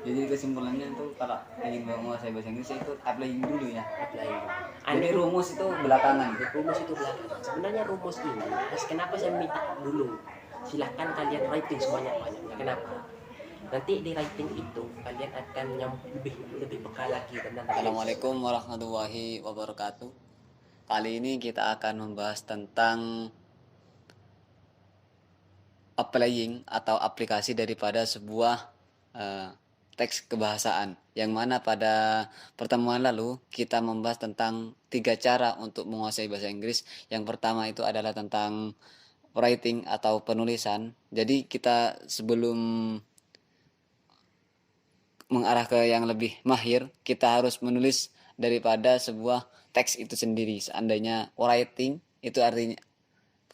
Jadi kesimpulannya itu kalau ingin menguasai bahasa Inggris itu applying dulu ya. Applying dulu. Jadi rumus itu belakangan. Rumus itu belakangan. Sebenarnya rumus ini, kenapa saya minta dulu? Silahkan kalian writing sebanyak-banyaknya. Kenapa? Nanti di writing itu kalian akan lebih peka lagi tentang. Assalamualaikum warahmatullahi wabarakatuh. Kali ini kita akan membahas tentang applying atau aplikasi daripada sebuah teks kebahasaan, yang mana pada pertemuan lalu kita membahas tentang 3 cara untuk menguasai bahasa Inggris. Yang pertama itu adalah tentang writing atau penulisan. Jadi kita sebelum mengarah ke yang lebih mahir, kita harus menulis daripada sebuah teks itu sendiri. Seandainya writing itu artinya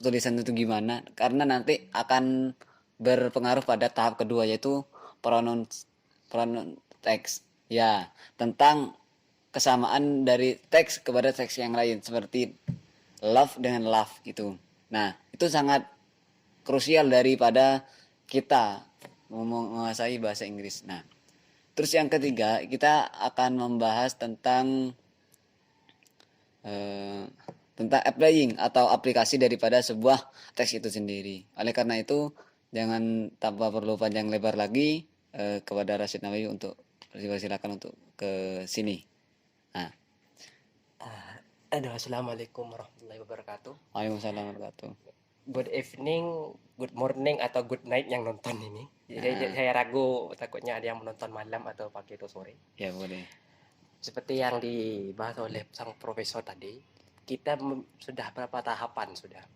tulisan itu gimana, karena nanti akan berpengaruh pada tahap kedua, yaitu pronoun teks ya, tentang kesamaan dari teks kepada teks yang lain seperti love dengan love gitu. Nah, itu sangat krusial daripada kita menguasai bahasa Inggris. Nah, terus yang ketiga kita akan membahas tentang applying atau aplikasi daripada sebuah teks itu sendiri. Oleh karena itu, jangan tanpa perlu panjang lebar lagi, kepada Rashid Nawawi untuk silakan untuk ke sini. Nah, Assalamualaikum warahmatullahi wabarakatuh. Waalaikumsalam warahmatullahi wabarakatuh. Good evening, good morning atau good night yang nonton ini. Saya ragu, takutnya ada yang menonton malam atau pagi atau sore. Ya boleh. Seperti yang dibahas oleh sang profesor tadi, kita sudah berapa tahapan sudah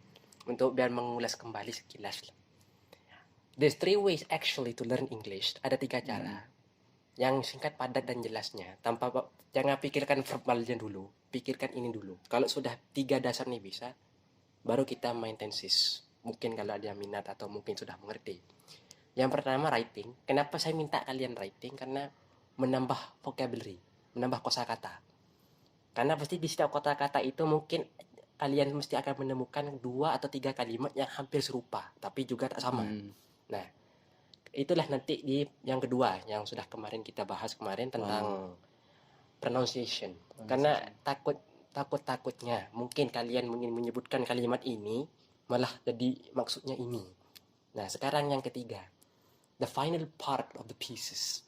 untuk biar mengulas kembali sekilas. There's 3 ways actually to learn English. Ada 3 cara. Yang singkat, padat, dan jelasnya. Jangan pikirkan verbalnya dulu, pikirkan ini dulu. Kalau sudah 3 dasar nih bisa, baru kita main tenses. Mungkin kalau ada minat atau mungkin sudah mengerti. Yang pertama writing. Kenapa saya minta kalian writing? Karena menambah vocabulary, menambah kosakata. Karena pasti di setiap kata-kata itu mungkin kalian mesti akan menemukan 2 atau 3 kalimat yang hampir serupa, tapi juga tak sama. Nah, itulah nanti di yang kedua yang sudah kemarin kita bahas kemarin tentang pronunciation. Karena takutnya mungkin kalian ingin menyebutkan kalimat ini malah jadi maksudnya ini. Nah, sekarang yang ketiga, the final part of the pieces.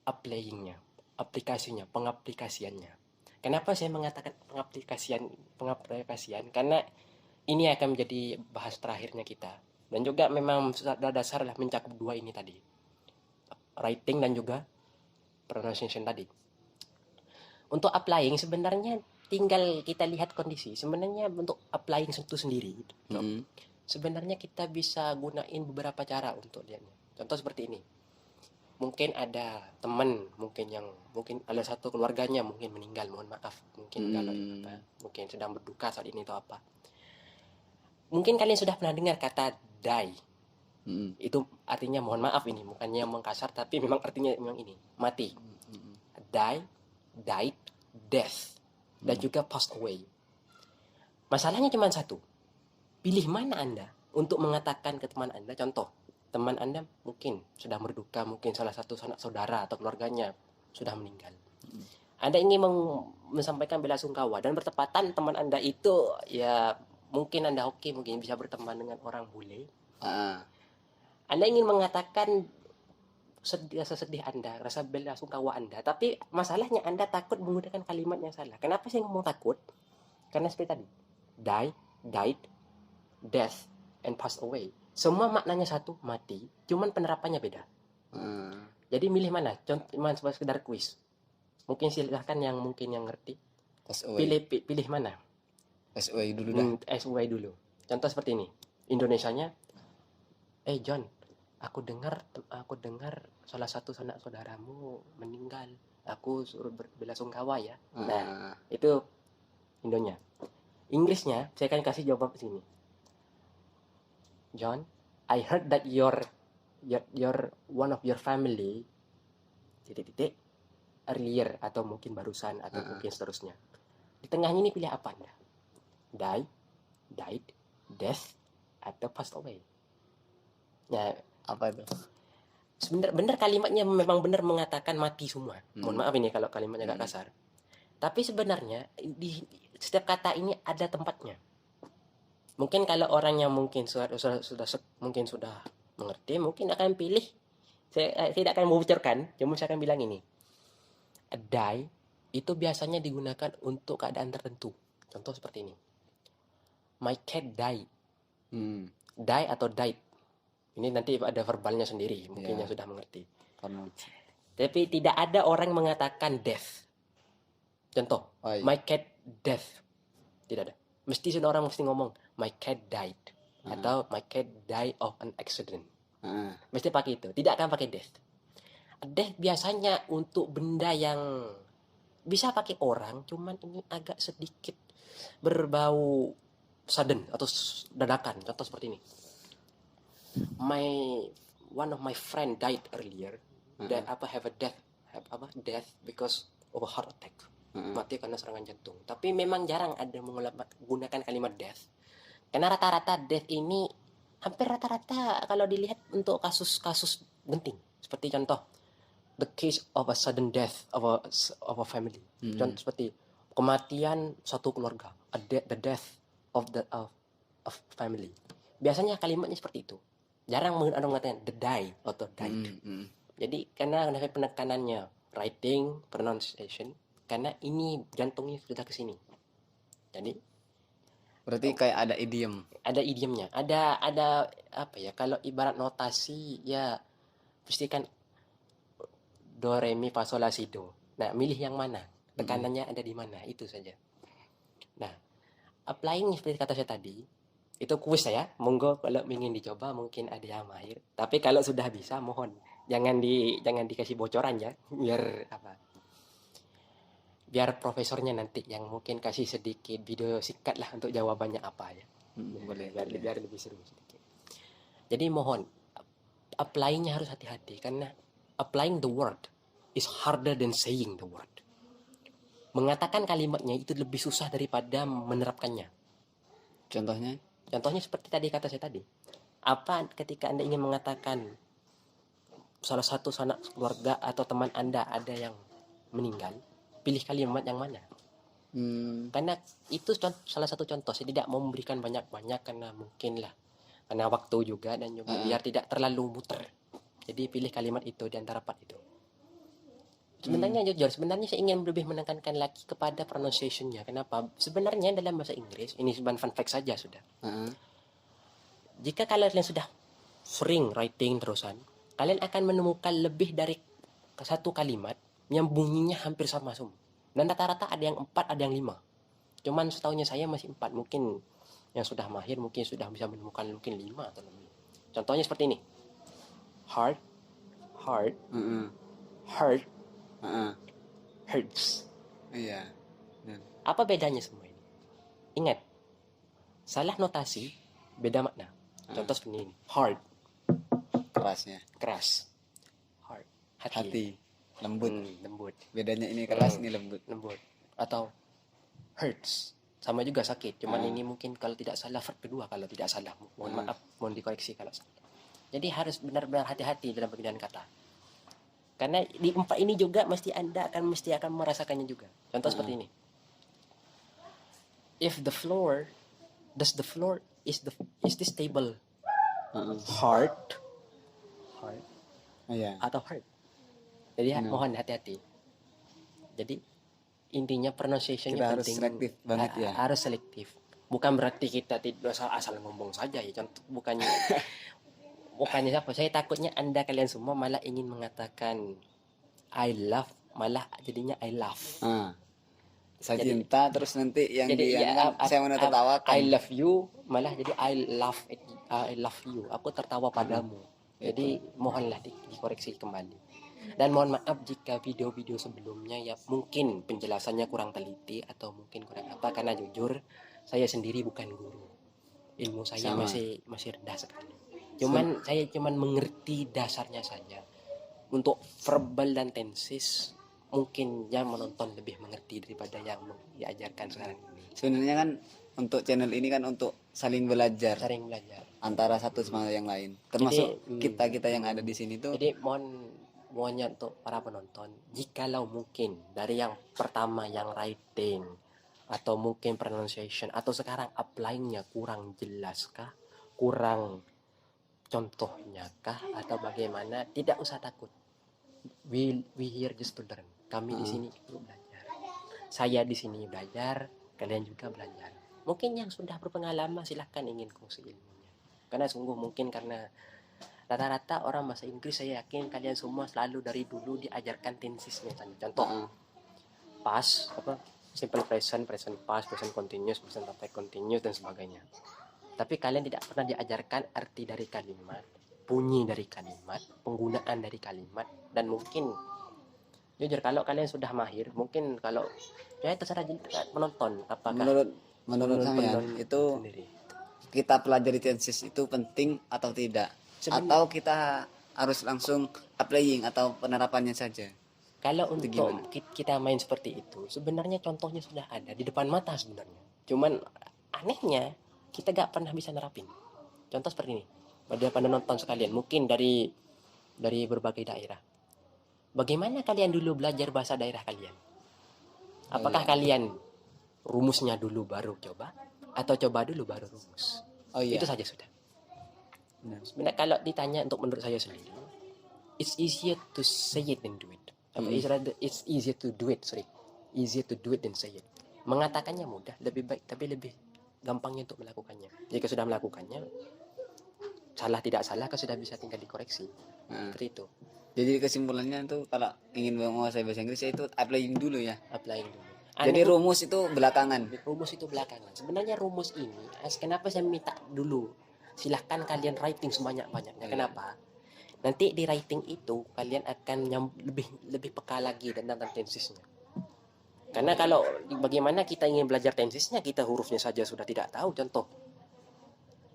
Applyingnya, aplikasinya, pengaplikasiannya. Kenapa saya mengatakan pengaplikasian? Karena ini akan menjadi bahas terakhirnya kita. Dan juga memang dasar lah mencakup 2 ini tadi. Writing dan juga pronunciation tadi. Untuk applying sebenarnya tinggal kita lihat kondisi. Sebenarnya untuk applying itu sendiri, sebenarnya kita bisa gunain beberapa cara untuk lihatnya. Contoh seperti ini. Mungkin ada teman, mungkin ada satu keluarganya mungkin meninggal, mohon maaf. Mungkin kalau mungkin sedang berduka saat ini atau apa. Mungkin kalian sudah pernah dengar kata die. Itu artinya mohon maaf, ini bukannya mengkasar, tapi memang artinya memang ini, mati. Die, died, death, dan juga passed away. Masalahnya cuma satu. Pilih mana Anda untuk mengatakan ke teman Anda. Contoh, teman Anda mungkin sudah berduka, mungkin salah satu sanak saudara atau keluarganya sudah meninggal. Anda ingin menyampaikan belasungkawa dan bertepatan teman Anda itu ya mungkin Anda mungkin bisa berteman dengan orang bule. Anda ingin mengatakan rasa sedih Anda, rasa belasungkawa Anda, tapi masalahnya Anda takut menggunakan kalimat yang salah. Kenapa saya ngomong takut? Karena seperti tadi, die, died, death, and passed away. Semua maknanya satu, mati, cuman penerapannya beda. Jadi milih mana? Cuma sekedar kuis. Mungkin silahkan yang ngerti. Pilih mana? SOY dulu dah. SOY dulu. Contoh seperti ini. Indonesianya, John, aku dengar salah satu sanak saudaramu meninggal. Aku suruh belasungkawa ya. Nah, itu Indonya. Inggrisnya, saya akan kasih jawaban sini. John, I heard that your one of your family earlier atau mungkin barusan atau mungkin seterusnya. Di tengahnya ini pilih apa Anda? Die, died, death, atau passed away. Nah, Apa itu? benar kalimatnya memang benar mengatakan mati semua. Mohon maaf ini kalau kalimatnya agak Hmm. kasar. Tapi sebenarnya di setiap kata ini ada tempatnya. Mungkin kalau orang yang mungkin mungkin sudah mengerti, mungkin akan pilih. Saya tidak akan membocorkan, cuma saya akan bilang ini. A die itu biasanya digunakan untuk keadaan tertentu. Contoh seperti ini. My cat died. Hmm. Die atau died. Ini nanti ada verbalnya sendiri, mungkin Ya. yang sudah mengerti. Pronounce. Tapi tidak ada orang mengatakan death. Contoh, Oh, iya. my cat death. Tidak ada. Mesti sudah orang mesti ngomong, my cat died. Atau my cat died of an accident. Ah. Mesti pakai itu. Tidak akan pakai death. Death biasanya untuk benda yang bisa pakai orang, cuman ini agak sedikit berbau sudden atau dadakan. Contoh seperti ini. One of my friend died earlier. That have a death because of a heart attack. Mati karena serangan jantung. Tapi memang jarang ada menggunakan kalimat death. Karena rata-rata death ini hampir rata-rata kalau dilihat untuk kasus-kasus genting. Seperti contoh the case of a sudden death of a family. Contoh seperti kematian satu keluarga, the death of family. Biasanya kalimatnya seperti itu. Jarang ada mengatakan the die atau died. Jadi karena ada penekanannya writing, pronunciation, karena ini jantungnya sudah ke sini. Jadi Berarti kayak ada idiom. ada idiomnya, ada apa ya, kalau ibarat notasi ya pasti kan do re mi fa sol la si do. Nah, milih yang mana, tekanannya ada di mana, itu saja. Nah, applying seperti kata saya tadi, itu kuis saya, monggo kalau ingin dicoba mungkin ada yang mahir. Tapi kalau sudah bisa mohon jangan dikasih bocoran ya, biar profesornya nanti yang mungkin kasih sedikit video singkat lah untuk jawabannya apa ya. Boleh. Biar lebih seru sedikit. Jadi mohon applying-nya harus hati-hati karena applying the word is harder than saying the word. Mengatakan kalimatnya itu lebih susah daripada menerapkannya. Contohnya? Contohnya seperti tadi kata saya tadi. Apa ketika Anda ingin mengatakan salah satu sanak keluarga atau teman Anda ada yang meninggal, pilih kalimat yang mana? Karena itu salah satu contoh. Saya tidak mau memberikan banyak-banyak karena mungkin lah karena waktu juga dan juga biar tidak terlalu muter. Jadi pilih kalimat itu di antara empat itu. Sebenarnya jujur, sebenarnya saya ingin lebih menekankan lagi kepada pronunciation-nya. Kenapa? Sebenarnya dalam bahasa Inggris, ini sebenarnya fun fact saja sudah. Jika kalian sudah sering writing terusan, kalian akan menemukan lebih dari satu kalimat yang bunyinya hampir sama semua. Dan rata-rata ada yang 4, ada yang 5. Cuman setahunya saya masih 4. Mungkin yang sudah mahir mungkin sudah bisa menemukan mungkin 5 atau lebih. Contohnya seperti ini. Heart, hurts, Iya. Apa bedanya semua ini? Ingat, salah notasi beda makna. Contoh seperti ini. Hard, Kerasnya. keras. Hard, Hati. Lembut. Lembut. Bedanya ini keras, ini lembut. Atau hurts, sama juga sakit. Cuman ini mungkin kalau tidak salah verb kedua, kalau tidak salah. Mohon maaf, mohon dikoreksi kalau salah. Jadi harus benar-benar hati-hati dalam pemilihan kata. Karena di 4 ini juga Anda akan merasakannya juga. Contoh seperti ini. If the floor is this table hard atau hard? Jadi mohon hati-hati. Jadi intinya pronunciation-nya Kita harus penting. selektif banget ya. Harus selektif. Bukan berarti kita tidak asal ngomong saja ya. Contoh bukannya apa? Saya takutnya kalian semua malah ingin mengatakan I love, malah jadinya I love. Saya cinta terus nanti yang saya mau tertawakan. I love you malah jadi I love you. Aku tertawa padamu. Jadi mohonlah dikoreksi kembali. Dan mohon maaf jika video-video sebelumnya ya mungkin penjelasannya kurang teliti atau mungkin kurang apa, karena jujur saya sendiri bukan guru. Ilmu saya masih rendah sekali. Saya cuman mengerti dasarnya saja. Untuk verbal dan tenses mungkin yang menonton lebih mengerti daripada yang diajarkan sekarang ini. Sebenarnya kan untuk channel ini kan untuk saling belajar. antara satu sama yang lain. Termasuk Jadi, kita yang ada di sini tuh. Jadi mohonnya untuk para penonton, jikalau mungkin dari yang pertama yang writing atau mungkin pronunciation atau sekarang apply-nya kurang jelas kah, kurang contohnya kah atau bagaimana, tidak usah takut. We here just to learn. Kami di sini untuk belajar. Saya di sini belajar, kalian juga belajar. Mungkin yang sudah berpengalaman silahkan ingin kongsi ilmunya. Karena sungguh mungkin karena rata-rata orang bahasa Inggris saya yakin kalian semua selalu dari dulu diajarkan tensesnya. Contoh past, simple present, present past, present continuous, present perfect continuous dan sebagainya. Tapi kalian tidak pernah diajarkan arti dari kalimat, bunyi dari kalimat, penggunaan dari kalimat, dan mungkin jujur kalau kalian sudah mahir, mungkin kalau ya terserah penonton apakah Menurut sampean penonton itu sendiri. kita pelajari tenses itu penting atau tidak? Atau kita harus langsung applying atau penerapannya saja? Kalau untuk kita main seperti itu, sebenarnya contohnya sudah ada di depan mata sebenarnya. Cuman anehnya kita gak pernah bisa nerapin. Contoh seperti ini. Pada penonton sekalian, mungkin dari berbagai daerah. Bagaimana kalian dulu belajar bahasa daerah kalian? Apakah kalian rumusnya dulu baru coba, atau coba dulu baru rumus? Itu saja sudah. Sebenarnya kalau ditanya untuk menurut saya sendiri, it's easier to say it than do it. It's easier to do it, easier to do it than say it. Mengatakannya mudah, lebih baik, tapi lebih gampangnya untuk melakukannya. Jika sudah melakukannya, salah tidak salah, kan sudah bisa tinggal dikoreksi. Seperti itu. Jadi kesimpulannya itu kalau ingin menguasai bahasa Inggris itu applying dulu ya. Applying dulu. Jadi rumus itu belakangan. Rumus itu belakangan. Sebenarnya rumus ini, kenapa saya minta dulu? Silahkan kalian writing sebanyak-banyaknya. Kenapa? Nanti di writing itu kalian akan lebih peka lagi tentang tensesnya. Karena kalau bagaimana kita ingin belajar tensesnya, kita hurufnya saja sudah tidak tahu. Contoh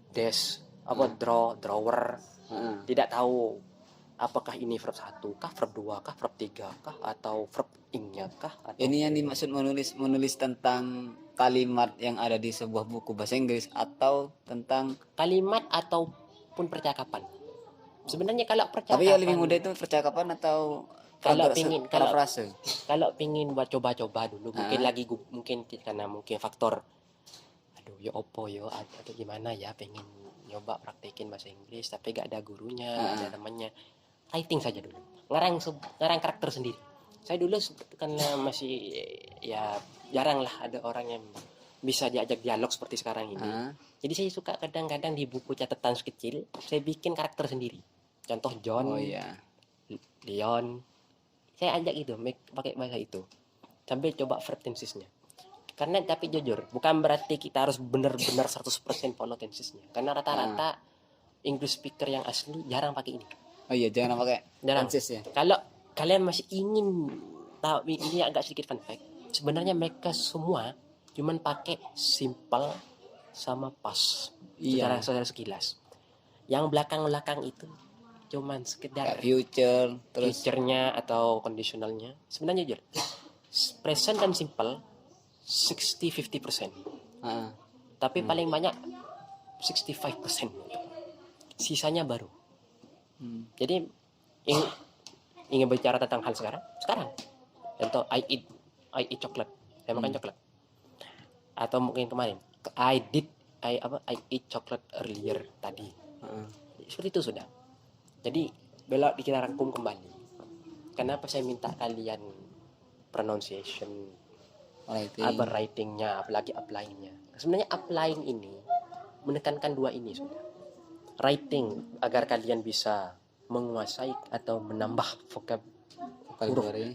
dash, drawer, tidak tahu apakah ini verb 1 kah, verb 2 kah, verb 3 kah, atau verb ing-nya kah, atau ini yang dimaksud menulis tentang kalimat yang ada di sebuah buku bahasa Inggris atau tentang kalimat ataupun percakapan. Sebenarnya kalau percakapan, tapi yang lebih mudah itu percakapan atau kalau frase. Kalau pingin buat coba-coba dulu, mungkin lagi mungkin karena mungkin faktor aduh yo opo yo atau gimana ya, pengen nyoba praktekin bahasa Inggris tapi gak ada gurunya, ada temannya, writing saja dulu, ngarang karakter sendiri. Saya dulu karena masih ya jarang lah ada orang yang bisa diajak dialog seperti sekarang ini. Jadi saya suka kadang-kadang di buku catatan kecil saya bikin karakter sendiri. Contoh John, Leon, saya ajak itu pakai bahasa itu sambil coba verb tensesnya. Karena tapi jujur bukan berarti kita harus benar-benar 100% follow tensesnya. Karena rata-rata English speaker yang asli jarang pakai ini. Jangan pakai tenses ya. Kalau kalian masih ingin tahu, ini agak sedikit fun fact. Sebenarnya mereka semua cuman pakai simple sama past secara sekilas. Yang belakang-belakang itu cuman sekedar future-nya atau conditionalnya. Sebenarnya jujur present dan simple 60-50%. Tapi paling banyak 65%. Sisanya baru. Jadi ingin bicara tentang hal sekarang. Contoh I eat chocolate. Saya makan coklat. Atau mungkin kemarin I eat chocolate earlier tadi. Seperti itu sudah. Jadi belok kita rangkum kembali. Kenapa saya minta kalian pronunciation, writingnya, apalagi applyingnya. Sebenarnya applying ini menekankan dua ini sudah. Writing agar kalian bisa menguasai atau menambah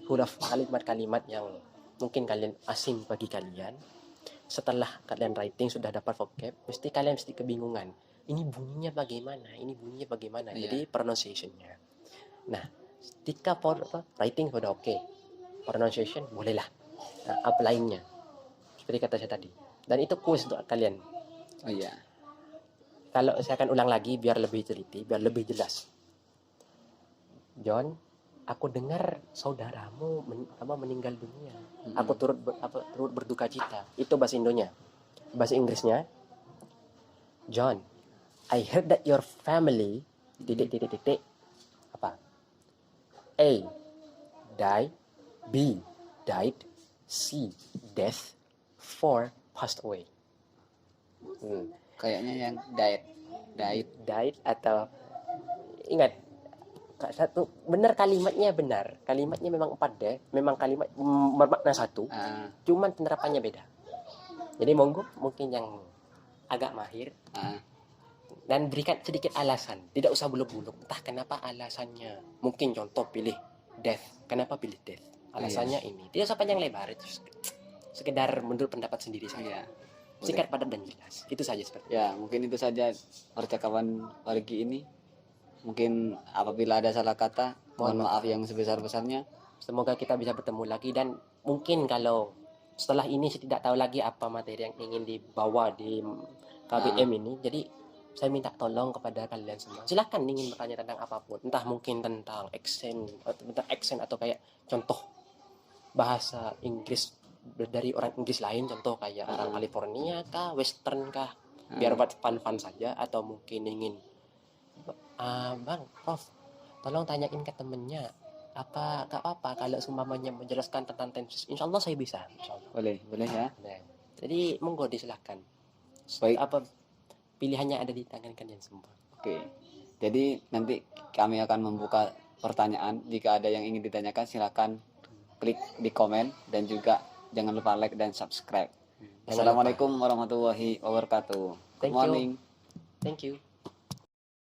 huruf kalimat-kalimat yang mungkin kalian asing bagi kalian. Setelah kalian writing sudah dapat vocab, kalian mesti kebingungan. Ini bunyinya bagaimana? Jadi pronunciation-nya. Nah, ketika writing sudah oke, pronunciation bolehlah. Nah, applying-nya seperti kata saya tadi. Dan itu quiz untuk kalian. Kalau saya akan ulang lagi biar lebih teliti, biar lebih jelas. John, aku dengar saudaramu meninggal dunia. Aku turut berduka cita. Itu bahasa Indonya. Bahasa Inggrisnya, John, I heard that your family titik apa? A. Die. B. Died. C. Death. 4. Passed away. Kayaknya yang diet. Died atau ingat satu benar kalimatnya memang 4D, memang kalimat bermakna satu, cuman penerapannya beda. Jadi monggo mungkin yang agak mahir dan berikan sedikit alasan, tidak usah buluk-buluk entah kenapa alasannya. Mungkin contoh pilih death, kenapa pilih death, alasannya ini, tidak usah panjang lebar, itu sekedar menurut pendapat sendiri saja. Singkat, padat, dan jelas. Itu saja seperti ya. Mungkin itu saja percakapan pagi ini. Mungkin apabila ada salah kata, mohon maaf yang sebesar-besarnya. Semoga kita bisa bertemu lagi, dan mungkin kalau setelah ini saya tidak tahu lagi apa materi yang ingin dibawa di KBM ini. Jadi saya minta tolong kepada kalian semua. Silakan ingin bertanya tentang apapun, entah mungkin tentang accent atau kayak contoh bahasa Inggris dari orang Inggris lain, contoh kayak orang California kah, Western kah, biar buat fun saja. Atau mungkin ingin Bang Prof, tolong tanyain ke temennya apa kalau seumpamanya menjelaskan tentang tenses, insya Allah saya bisa. Boleh ya. Nah, jadi monggo disilahkan. Baik. Apa pilihannya ada di tangan kalian semua. Oke. Jadi nanti kami akan membuka pertanyaan. Jika ada yang ingin ditanyakan, silakan klik di komen, dan juga jangan lupa like dan subscribe. Assalamualaikum warahmatullahi wabarakatuh. Good morning. Thank you.